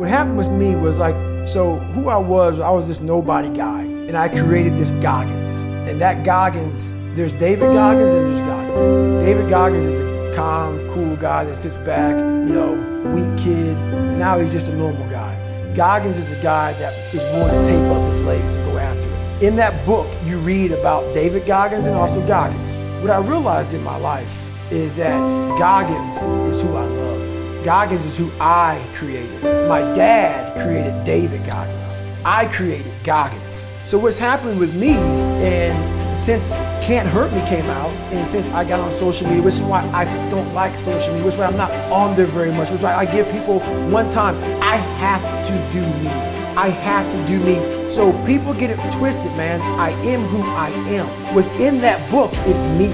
What happened with me was like, so who I was this nobody guy, and I created this Goggins. And that Goggins, there's David Goggins and there's Goggins. David Goggins is a calm, cool guy that sits back, weak kid. Now he's just a normal guy. Goggins is a guy that is willing to tape up his legs to go after it. In that book, you read about David Goggins and also Goggins. What I realized in my life is that Goggins is who I love. Goggins is who I created. My dad created David Goggins. I created Goggins. So what's happening with me, and since Can't Hurt Me came out, and since I got on social media, which is why I don't like social media, which is why I'm not on there very much, which is why I give people one time, I have to do me. I have to do me. So people get it twisted, man. I am who I am. What's in that book is me.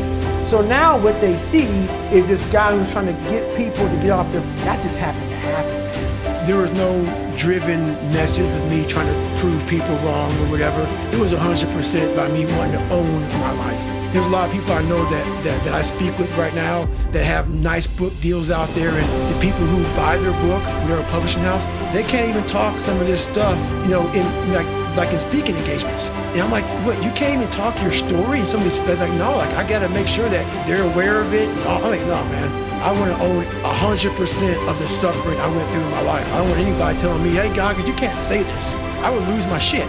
So now what they see is this guy who's trying to get people to get off their, that just happened to happen, man. There was no driven message with me trying to prove people wrong or whatever. It was 100% by me wanting to own my life. There's a lot of people I know that I speak with right now that have nice book deals out there, and the people who buy their book, when they're a publishing house, they can't even talk some of this stuff, in like in speaking engagements. And I'm like, what, you can't even talk your story? And somebody's like, no, like I gotta make sure that they're aware of it. I'm like, no, man. I want to own 100% of the suffering I went through in my life. I don't want anybody telling me, hey, Goggins, you can't say this. I would lose my shit.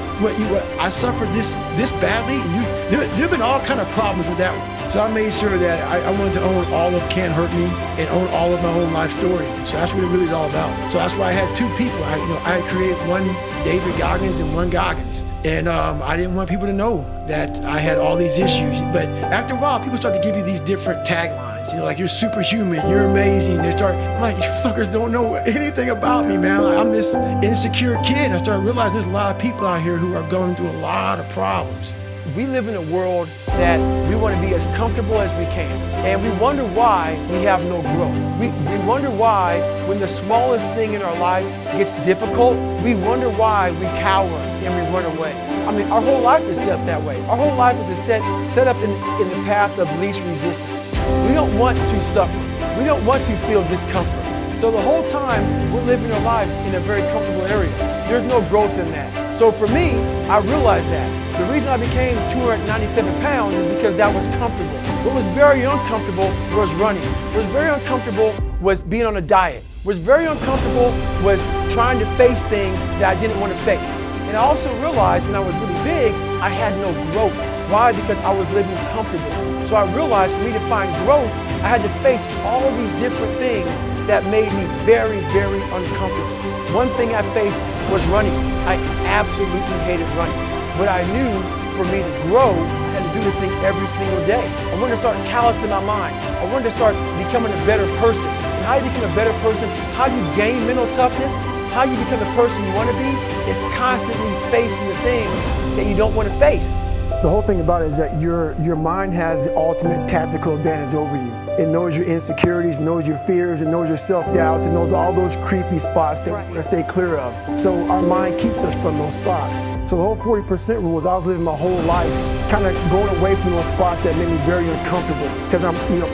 I suffered this badly, and there have been all kind of problems with that one. So I made sure that I wanted to own all of Can't Hurt Me and own all of my own life story. So that's what it really is all about. So that's why I had two people. I created one David Goggins and one Goggins. And I didn't want people to know that I had all these issues. But after a while, people start to give you these different taglines. Like, you're superhuman, you're amazing. I'm like, you fuckers don't know anything about me, man. Like, I'm this insecure kid. I started realizing there's a lot of people out here who are going through a lot of problems. We live in a world that we want to be as comfortable as we can. And we wonder why we have no growth. We wonder why when the smallest thing in our life gets difficult, we wonder why we cower and we run away. I mean, our whole life is set up that way. Our whole life is set up in the path of least resistance. We don't want to suffer. We don't want to feel discomfort. So the whole time, we're living our lives in a very comfortable area. There's no growth in that. So for me, I realized that. The reason I became 297 pounds is because that was comfortable. What was very uncomfortable was running. What was very uncomfortable was being on a diet. What was very uncomfortable was trying to face things that I didn't want to face. And I also realized when I was really big, I had no growth. Why? Because I was living comfortable. So I realized for me to find growth, I had to face all of these different things that made me very, very uncomfortable. One thing I faced was running. I absolutely hated running. But I knew for me to grow, I had to do this thing every single day. I wanted to start callousing my mind. I wanted to start becoming a better person. And how you become a better person, how you gain mental toughness, how you become the person you want to be, is constantly facing the things that you don't want to face. The whole thing about it is that your mind has the ultimate tactical advantage over you. It knows your insecurities, knows your fears, it knows your self-doubts, it knows all those creepy spots that we want to stay clear of. So our mind keeps us from those spots. So the whole 40% rule is I was living my whole life kind of going away from those spots that made me very uncomfortable. Because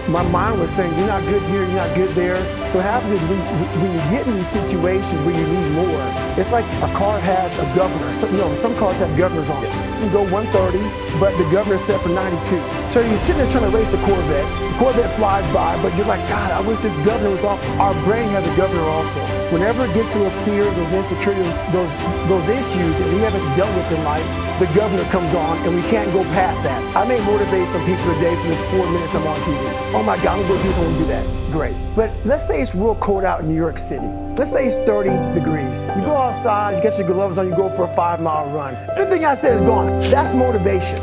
my mind was saying, you're not good here, you're not good there. So what happens is when you get in these situations where you need more, it's like a car has a governor. Some cars have governors on it. You can go 130, but the governor's set for 92. So you're sitting there trying to race a Corvette. The Corvette flies by, but you're like, God, I wish this governor was off. Our brain has a governor also. Whenever it gets to those fears, those insecurities, those issues that we haven't dealt with in life, the governor comes on and we can't go past that. I may motivate some people today for this 4 minutes I'm on TV. Oh my God, I'm gonna do this, I'm gonna do that. Great. But let's say it's real cold out in New York City. Let's say it's 30 degrees. You go outside, you get your gloves on, you go for a 5-mile run. Everything I said is gone. That's motivation.